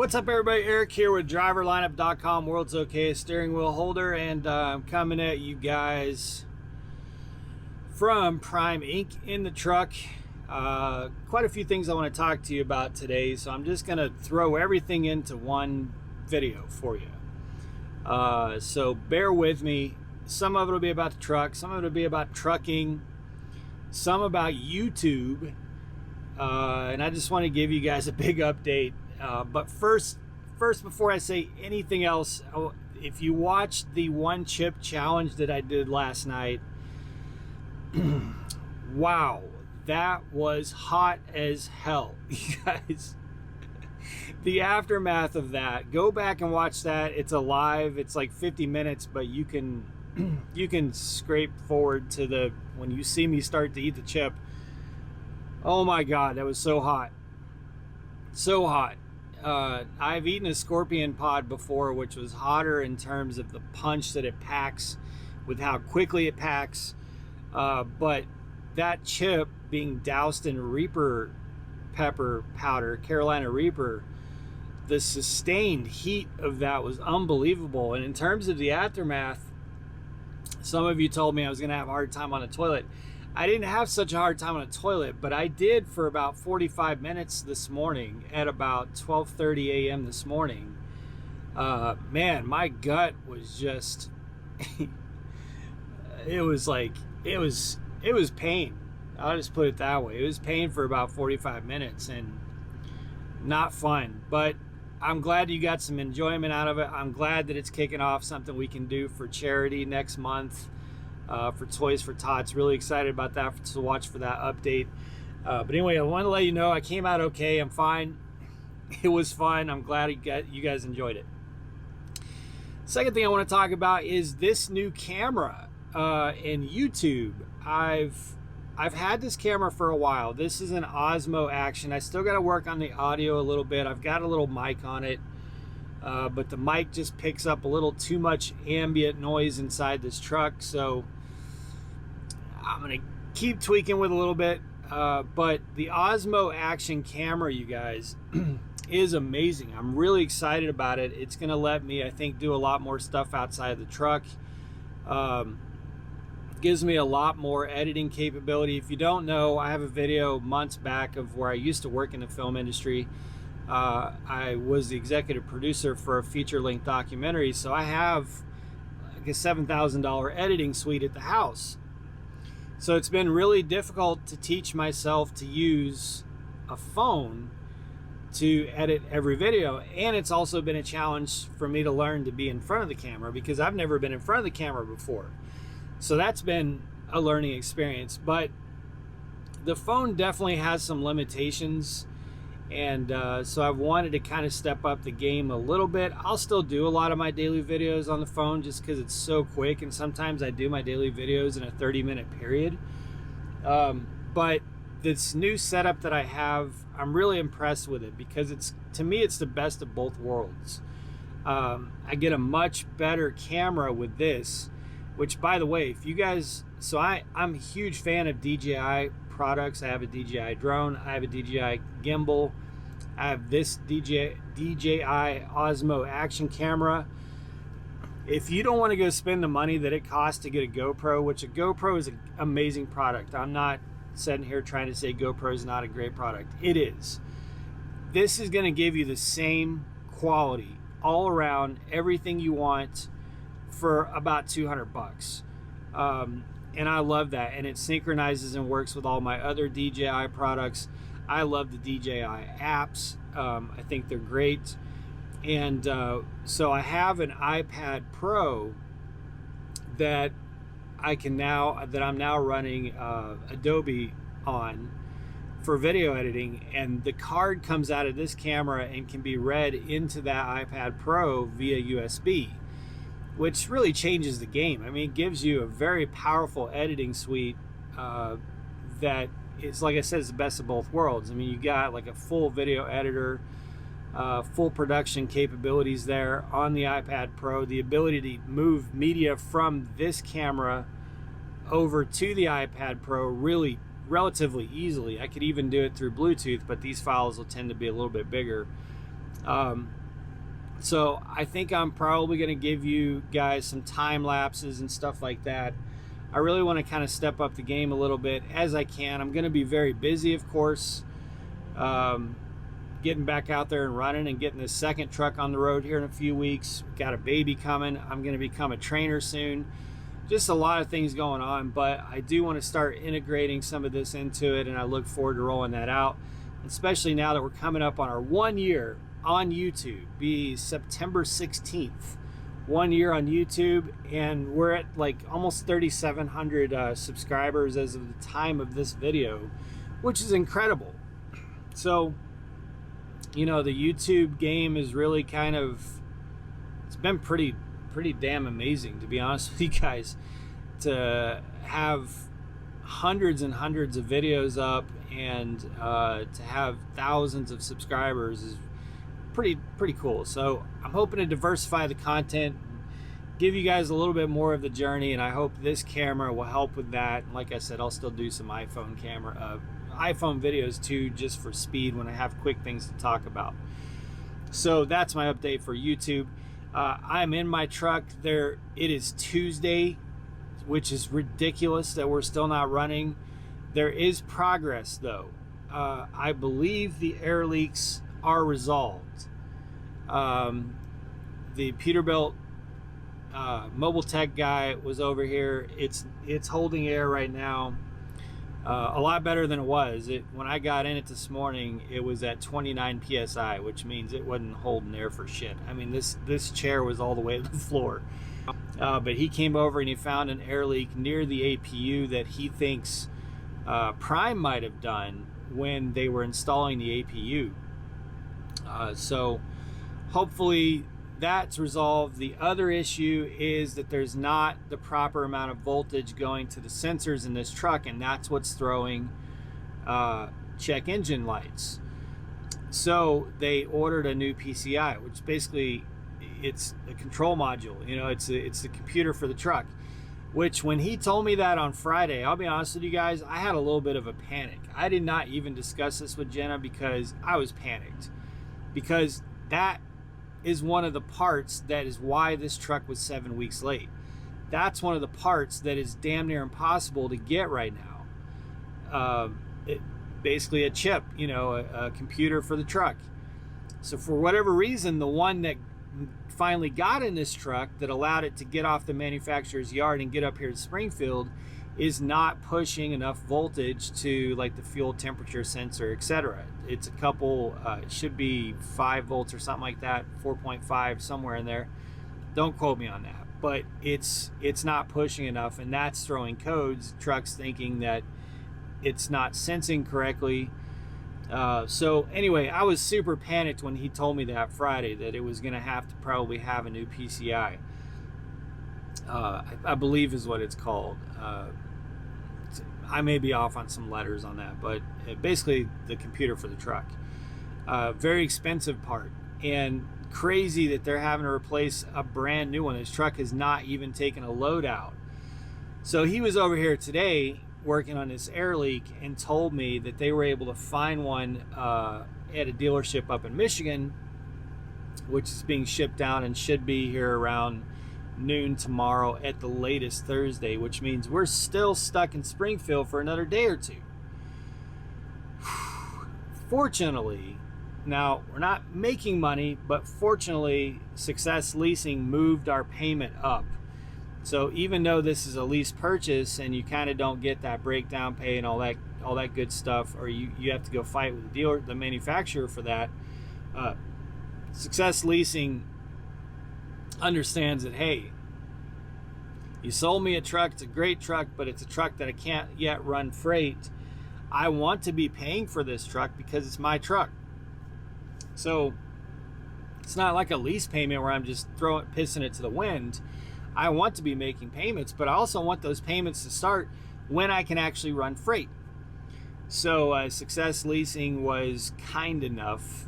What's up, everybody? Eric here with driverlineup.com, world's okayest steering wheel holder, and I'm coming at you guys from Prime Inc. in the truck. Quite a few things I want to talk to you about today, so I'm just going to throw everything into one video for you. So bear with me. Some of it will be about the truck, some of it will be about trucking, some about YouTube, and I just want to give you guys a big update. But first, before I say anything else, if you watched the one chip challenge that I did last night, wow, that was hot as hell, you guys. The aftermath of that, go back and watch that. It's alive. It's like 50 minutes, but you can scrape forward to the when you see me start to eat the chip. Oh my God, that was so hot, so hot. I've eaten a scorpion pod before, which was hotter in terms of the punch that it packs, with how quickly it packs. But that chip being doused in Reaper pepper powder, Carolina Reaper, the sustained heat of that was unbelievable. And in terms of the aftermath, some of you told me I was going to have a hard time on the toilet. I didn't have such a hard time on a toilet, but I did for about 45 minutes this morning at about 12:30 a.m. this morning. Man, my gut was just, it was pain. I'll just put it that way. It was pain for about 45 minutes and not fun, but I'm glad you got some enjoyment out of it. I'm glad that it's kicking off something we can do for charity next month. For Toys for Tots. Really excited about that, to watch for that update. But anyway, I want to let you know I came out okay. I'm fine. It was fun. I'm glad you guys enjoyed it. Second thing I want to talk about is this new camera in YouTube. I've had this camera for a while. This is an Osmo Action. I still got to work on the audio a little bit. I've got a little mic on it. But the mic just picks up a little too much ambient noise inside this truck, so I'm going to keep tweaking with a little bit. But the Osmo Action camera, you guys, is amazing. I'm really excited about it. It's going to let me, I think, do a lot more stuff outside the truck. Gives me a lot more editing capability. If you don't know, I have a video months back of where I used to work in the film industry. I was the executive producer for a feature-length documentary, so I have like a $7,000 editing suite at the house. So it's been really difficult to teach myself to use a phone to edit every video, and it's also been a challenge for me to learn to be in front of the camera because I've never been in front of the camera before. So that's been a learning experience, but the phone definitely has some limitations. And so I've wanted to kind of step up the game a little bit. I'll still do a lot of my daily videos on the phone just because it's so quick, and sometimes I do my daily videos in a 30-minute period. But this new setup that I have, I'm really impressed with it because to me it's the best of both worlds. I get a much better camera with this, which, by the way, if you guys, so I'm a huge fan of DJI products. I have a DJI drone, I have a DJI gimbal, I have this DJI Osmo Action camera. If you don't want to go spend the money that it costs to get a GoPro, which a GoPro is an amazing product, I'm not sitting here trying to say GoPro is not a great product. It is. This is going to give you the same quality all around, everything you want, for about 200 bucks. And I love that, and it synchronizes and works with all my other DJI products. I love the DJI apps. I think they're great. And so I have an iPad Pro that I'm now running Adobe on for video editing, and the card comes out of this camera and can be read into that iPad Pro via USB, which really changes the game. I mean, it gives you a very powerful editing suite that is, like I said, is the best of both worlds. I mean, you got like a full video editor, full production capabilities there on the iPad Pro, the ability to move media from this camera over to the iPad Pro really relatively easily. I could even do it through Bluetooth, but these files will tend to be a little bit bigger. So I think I'm probably going to give you guys some time lapses and stuff like that. I really want to kind of step up the game a little bit as I can. I'm going to be very busy, of course, getting back out there and running and getting this second truck on the road here in a few weeks. Got a baby coming. I'm going to become a trainer soon. Just a lot of things going on, but I do want to start integrating some of this into it, and I look forward to rolling that out, especially now that we're coming up on our 1 year on YouTube. Be September 16th. 1 year on YouTube, and we're at like almost 3,700 subscribers as of the time of this video, which is incredible. So, you know, the YouTube game is really kind of, it's been pretty damn amazing, to be honest with you guys, to have hundreds and hundreds of videos up and to have thousands of subscribers is pretty cool. So I'm hoping to diversify the content, give you guys a little bit more of the journey, and I hope this camera will help with that. And like I said, I'll still do some iPhone videos too, just for speed when I have quick things to talk about. So that's my update for YouTube. I'm in my truck there. It is Tuesday, which is ridiculous that we're still not running. There is progress though. I believe the air leaks are resolved. The Peterbilt mobile tech guy was over here. It's holding air right now, a lot better than it was. When I got in it this morning, it was at 29 psi, which means it wasn't holding air for shit. I mean, this chair was all the way to the floor. But he came over and he found an air leak near the APU that he thinks Prime might have done when they were installing the APU. So hopefully that's resolved. The other issue is that there's not the proper amount of voltage going to the sensors in this truck, and that's what's throwing check engine lights. So they ordered a new PCI, which basically it's a control module. You know, it's the computer for the truck. Which, when he told me that on Friday, I'll be honest with you guys, I had a little bit of a panic. I did not even discuss this with Jenna because I was panicked. Because that is one of the parts that is why this truck was 7 weeks late. That's one of the parts that is damn near impossible to get right now. Basically a chip, you know, a computer for the truck. So for whatever reason, the one that finally got in this truck that allowed it to get off the manufacturer's yard and get up here to Springfield is not pushing enough voltage to like the fuel temperature sensor, etc. It's a couple, it should be 5 volts or something like that, 4.5, somewhere in there. Don't quote me on that, but it's not pushing enough, and that's throwing codes, trucks thinking that it's not sensing correctly. So anyway, I was super panicked when he told me that Friday that it was going to have to probably have a new PCI. I believe is what it's called. I may be off on some letters on that, but basically the computer for the truck. Very expensive part, and crazy that they're having to replace a brand new one. This truck has not even taken a load out. So he was over here today working on this air leak and told me that they were able to find one at a dealership up in Michigan, which is being shipped down and should be here around noon tomorrow at the latest Thursday, which means we're still stuck in Springfield for another day or two. Fortunately, now we're not making money, but fortunately Success Leasing moved our payment up. So even though this is a lease purchase and you kind of don't get that breakdown pay and all that good stuff, or you have to go fight with the manufacturer for that, Success Leasing understands that, hey, you sold me a truck, it's a great truck, but it's a truck that I can't yet run freight. I want to be paying for this truck because it's my truck. So it's not like a lease payment where I'm just pissing it to the wind. I want to be making payments, but I also want those payments to start when I can actually run freight. So Success Leasing was kind enough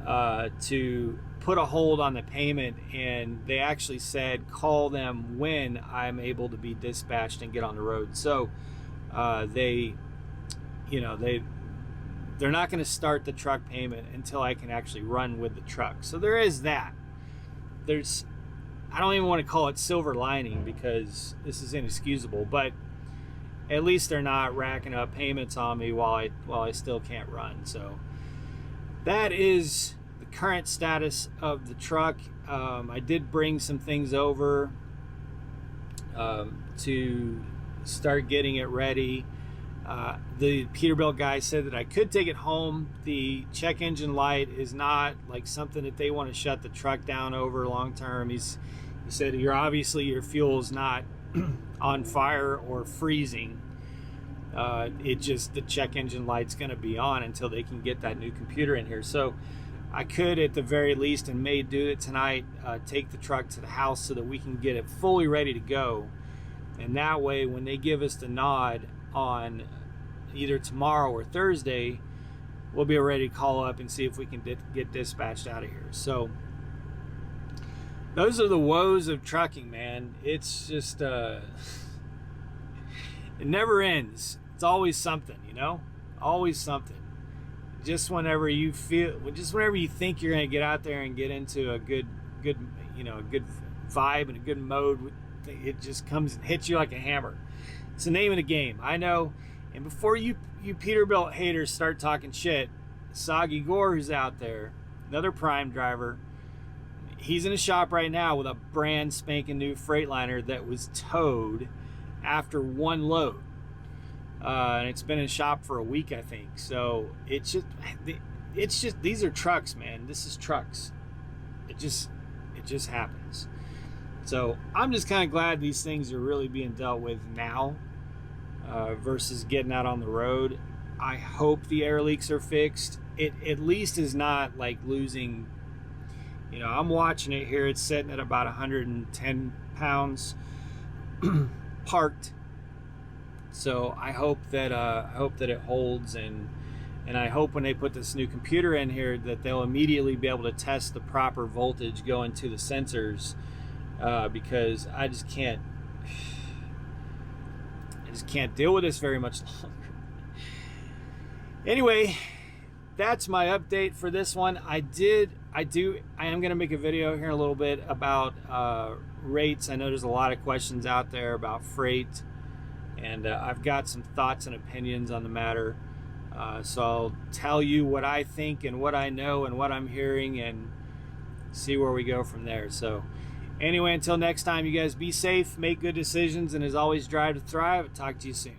to put a hold on the payment, and they actually said call them when I'm able to be dispatched and get on the road. So they they're not going to start the truck payment until I can actually run with the truck. So there is that. I don't even want to call it silver lining because this is inexcusable, but at least they're not racking up payments on me while I still can't run. So that is the current status of the truck. I did bring some things over to start getting it ready. The Peterbilt guy said that I could take it home. The check engine light is not like something that they want to shut the truck down over long term. He said your fuel is not on fire or freezing. The check engine light's going to be on until they can get that new computer in here. So I could, at the very least, and may do it tonight, take the truck to the house so that we can get it fully ready to go. And that way, when they give us the nod on either tomorrow or Thursday, we'll be ready to call up and see if we can get dispatched out of here. So those are the woes of trucking, man. It's just it never ends. It's always something, always something. Just whenever you think you're going to get out there and get into a good vibe and a good mode, it just comes and hits you like a hammer. It's the name of the game, I know. And before you Peterbilt haters start talking shit, Soggy Gore, who's out there, another Prime driver, he's in a shop right now with a brand spanking new Freightliner that was towed after one load. And it's been in shop for a week, I think. So it's just these are trucks, man. This is trucks. It just happens. So I'm just kind of glad these things are really being dealt with now versus getting out on the road. I hope the air leaks are fixed. It at least is not like losing. I'm watching it here. It's sitting at about 110 pounds parked. So I hope that it holds, and I hope when they put this new computer in here that they'll immediately be able to test the proper voltage going to the sensors, because I just can't deal with this very much longer. Anyway, that's my update for this one. I am going to make a video here in a little bit about rates. I know there's a lot of questions out there about freight, and I've got some thoughts and opinions on the matter. So I'll tell you what I think and what I know and what I'm hearing, and see where we go from there. So anyway, until next time, you guys be safe, make good decisions, and as always, drive to thrive. I'll talk to you soon.